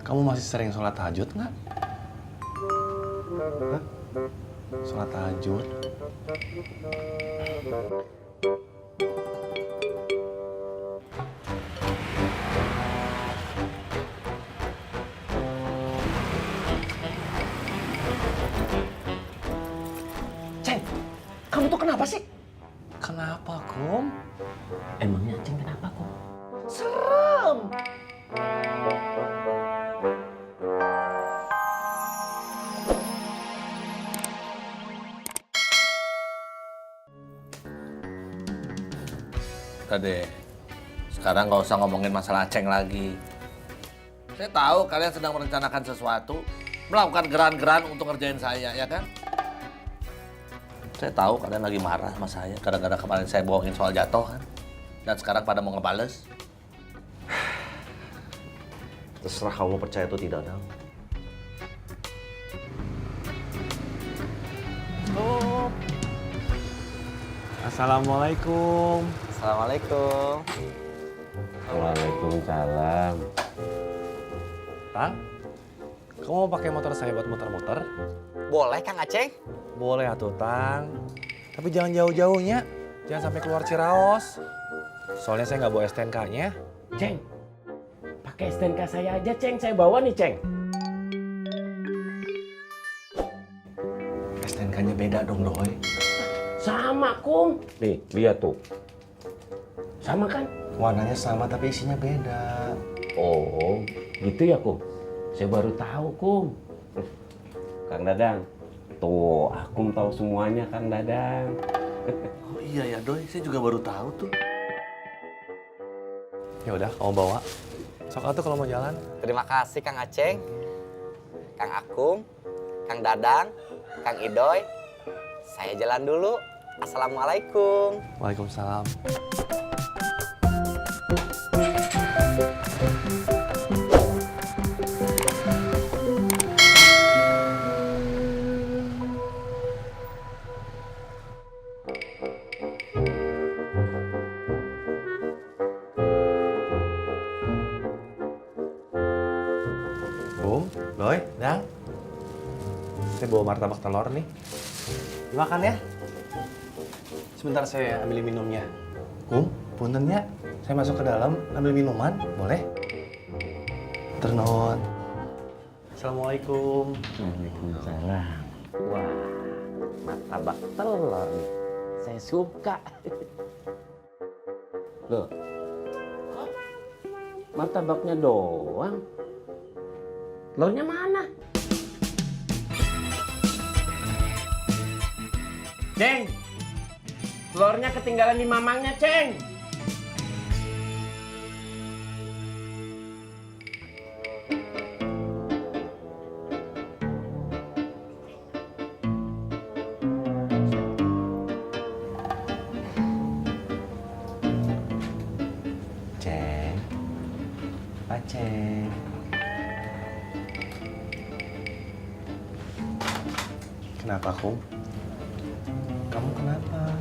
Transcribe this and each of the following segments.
Kamu masih sering sholat tahajud nggak? Hah? Sholat tahajud? Ceng, kamu tuh kenapa sih? Kenapa, Kum? Emangnya Ceng kenapa, Kum? Serem! Udah deh, sekarang nggak usah ngomongin masalah Ceng lagi. Saya tahu kalian sedang merencanakan sesuatu, melakukan geran-geran untuk ngerjain saya, ya kan? Saya tahu kalian lagi marah sama saya gara-gara kemarin saya bohongin soal jatuh kan. Dan sekarang pada mau ngebales. Terserah kamu percaya atau tidak, Dang. Assalamualaikum. Assalamualaikum. Waalaikumsalam. Tang, kamu mau pakai motor saya buat muter-muter? Boleh Kang Aceng? Boleh atuh, Tang. Tapi jangan jauh-jauhnya. Jangan sampai keluar Ciraos. Soalnya saya nggak bawa STNK-nya. Ceng, pakai STNK saya aja, Ceng. Saya bawa nih, Ceng. STNK-nya beda dong, Doi. Sama, Kum. Nih, lihat tuh. Sama kan? Warnanya sama tapi isinya beda. Oh, gitu ya, Kum? Saya baru tahu, Kum. Kang Dadang. Tuh, Akum tahu semuanya, Kang Dadang. Oh iya ya Doi, saya juga baru tahu tuh. Ya udah, kamu bawa. Sok atuh kalau mau jalan. Terima kasih Kang Aceng, Kang Akum, Kang Dadang, Kang Idoy. Saya jalan dulu. Assalamualaikum. Waalaikumsalam. Bung, Doi, Dang. Saya bawa martabak telur nih. Makan ya. Sebentar saya ambil minumnya. Kum, punten ya. Saya masuk ke dalam ambil minuman, boleh? Ternon. Assalamualaikum. Waalaikumsalam. Wah, martabak telur nih. Saya suka. Loh, kok martabaknya doang? Telurnya mana? Ceng, telurnya ketinggalan di mamangnya, Ceng. Ceng. Pak Ceng. Kenapa, Kum? Kamu kenapa?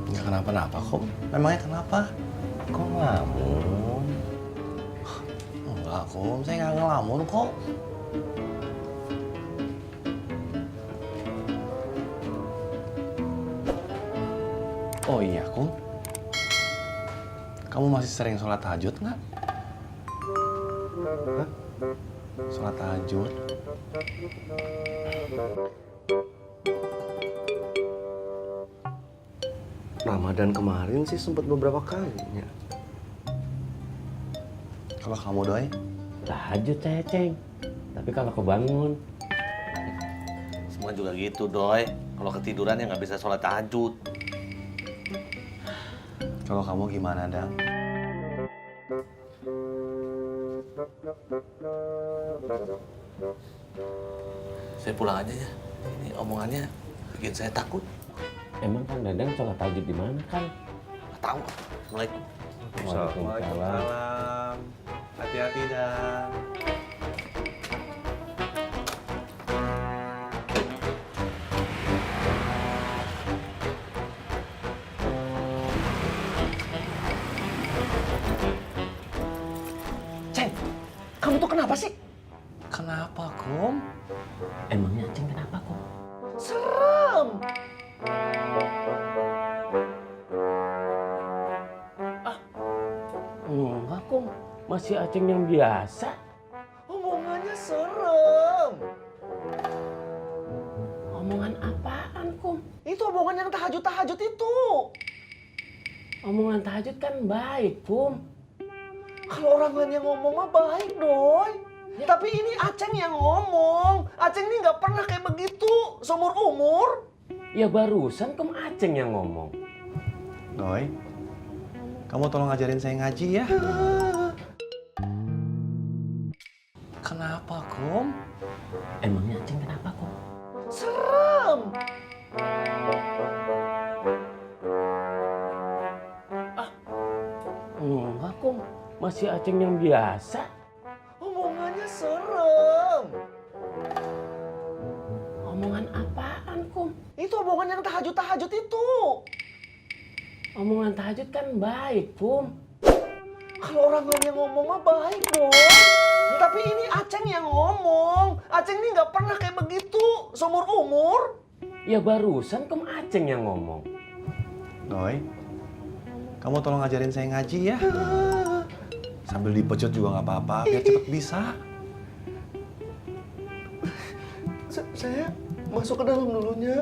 Nggak kenapa-napa, Kum. Memangnya kenapa? Kok ngelamun? Enggak, Kum. Saya nggak ngelamun kok. Oh iya, Kum. Kamu masih sering sholat tahajud nggak? Hah? Sholat tahajud? Ramadan kemarin sih sempat beberapa kalinya. Kalau kamu, Doi? Tahajud saya, Ceng. Tapi kalau kebangun, Semua juga gitu Doi. Kalau ketiduran ya nggak bisa sholat tahajud. Kalau kamu gimana, Dang? Saya pulang aja ya. Ini omongannya bikin saya takut. emang Kang Dadang sholat tahajud di mana, Kang? Nggak tahu. Assalamualaikum. Waalaikumsalam. Hati-hati, Dang. Kamu tuh kenapa sih? Kenapa, Kum? Emangnya Aceng kenapa, Kum? Serem. Enggak, Kum. Masih Aceng yang biasa. Omongannya serem. Omongan apaan, Kum? Itu omongan yang tahajud-tahajud itu. Omongan tahajud kan baik, Kum. Kalau orang lain yang ngomong mah baik, Doi. Tapi ini Aceng yang ngomong. Aceng ini nggak pernah kayak begitu seumur umur. Ya barusan Kum Aceng yang ngomong. Doi, kamu tolong ajarin saya ngaji ya. Kenapa, Kum? Emangnya Aceng kenapa, Kum? Serem. Enggak, Kum. Masih Aceng yang biasa. Omongannya serem. Omongan apaan, Kum? Itu omongan yang tahajud-tahajud itu. Omongan tahajud kan baik, Kum. Kalau orang lain yang ngomong mah baik, Doi. Tapi ini Aceng yang ngomong. Aceng ini nggak pernah kayak begitu seumur umur. Ya barusan Kum Aceng yang ngomong. Doi, kamu tolong ajarin saya ngaji ya. Sambil dipecut juga nggak apa-apa, biar cepet bisa. Saya masuk ke dalam dulunya.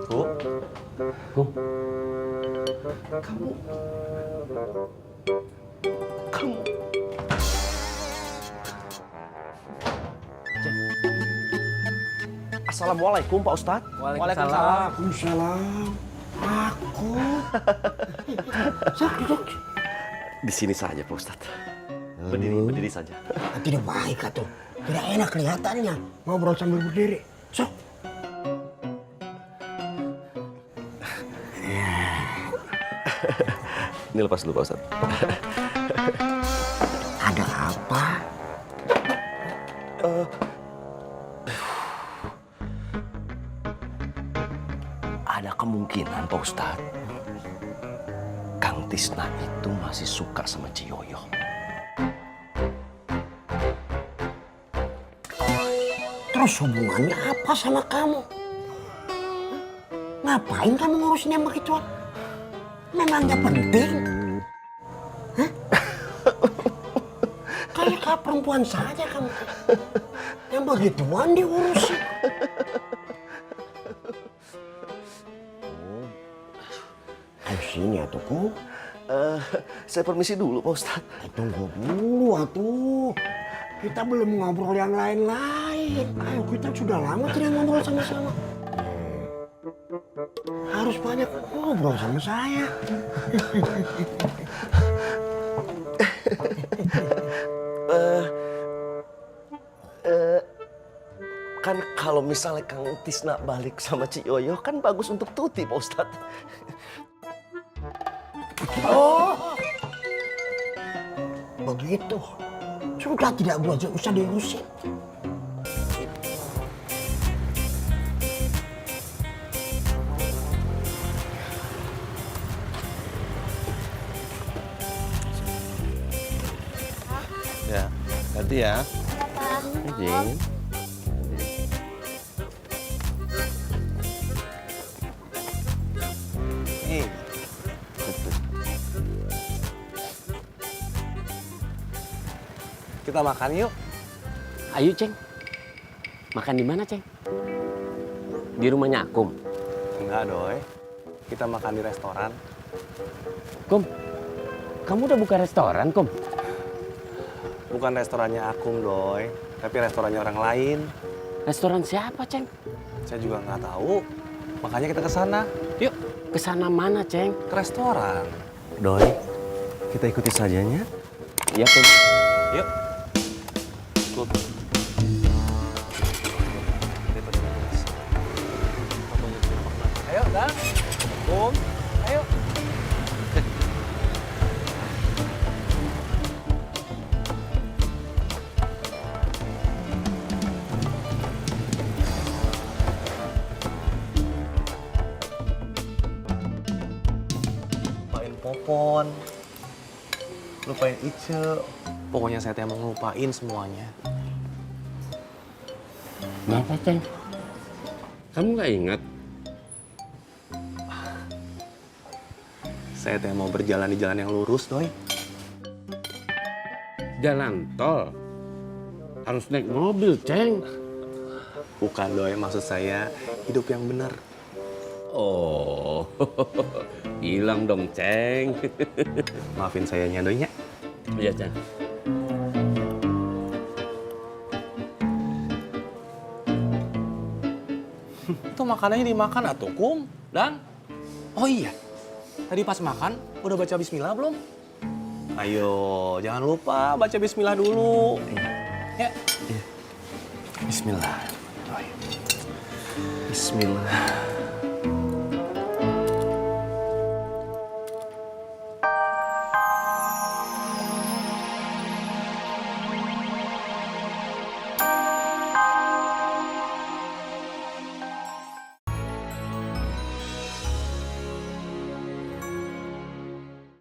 Kum, Kum, Kamu. Assalamualaikum Pak Ustadz. Waalaikumsalam. Waalaikumsalam. Aku. Sok duduk. Di sini saja, Pak Ustadz. Berdiri saja. Tidak baik atuh. Tidak enak kelihatannya ngobrol sambil berdiri. Sok. Ini lepas dulu, Pak Ustadz. Ada apa? Ada kemungkinan, Pak Ustadz, Kang Tisna itu masih suka sama Ciyoyo. Terus hubungannya apa sama kamu? Ngapain kamu ngurusin yang begituan? Memangnya penting? Hah? Kayak perempuan saja kamu. Yang begituan diurusin. Ayo sini atuh, Kum. Saya permisi dulu, Pak Ustadz. Tunggu dulu atuh. Kita belum ngobrol yang lain-lain. Ayo, kita sudah lama tidak ngobrol sama-sama. Harus banyak ngobrol sama saya. Kan kalau misalnya Kang Tisna balik sama Ciyoyo, kan bagus untuk Tuti, Pak Ustadz. Oh, begitu. Sudah tidak usah diurusin. ya, ganti ya. Jin. Nih, kita makan yuk. Ayo, Ceng. Makan di mana, Ceng? Di rumahnya Akum. Enggak, Doi. Kita makan di restoran. Kum, kamu udah buka restoran, Kum? Bukan restorannya Akum, Doi. Tapi restorannya orang lain. Restoran siapa, Ceng? Saya juga nggak tahu. Makanya kita ke sana. Yuk, ke sana mana, Ceng? Ke restoran. Doi, kita ikuti sajanya. Iya, Kum. Yuk. Kum. Ayo, dah. Kum. Ayo. Main popon. lupain Ice. Pokoknya saya teh mau ngelupain semuanya. Kenapa, Ceng? Kamu nggak ingat? Saya teh mau berjalan di jalan yang lurus, Doi. Jalan tol. Harus naik mobil, Ceng. Bukan, Doi. Maksud saya hidup yang benar. Oh, hilang dong, Ceng. Maafin sayanya, Doi, nya. Iya, Ceng. Itu makanannya dimakan atuh, Kum. Dan, oh iya, tadi pas makan udah baca bismillah belum? Ayo, jangan lupa baca bismillah dulu. Ya. Bismillah. Bismillah.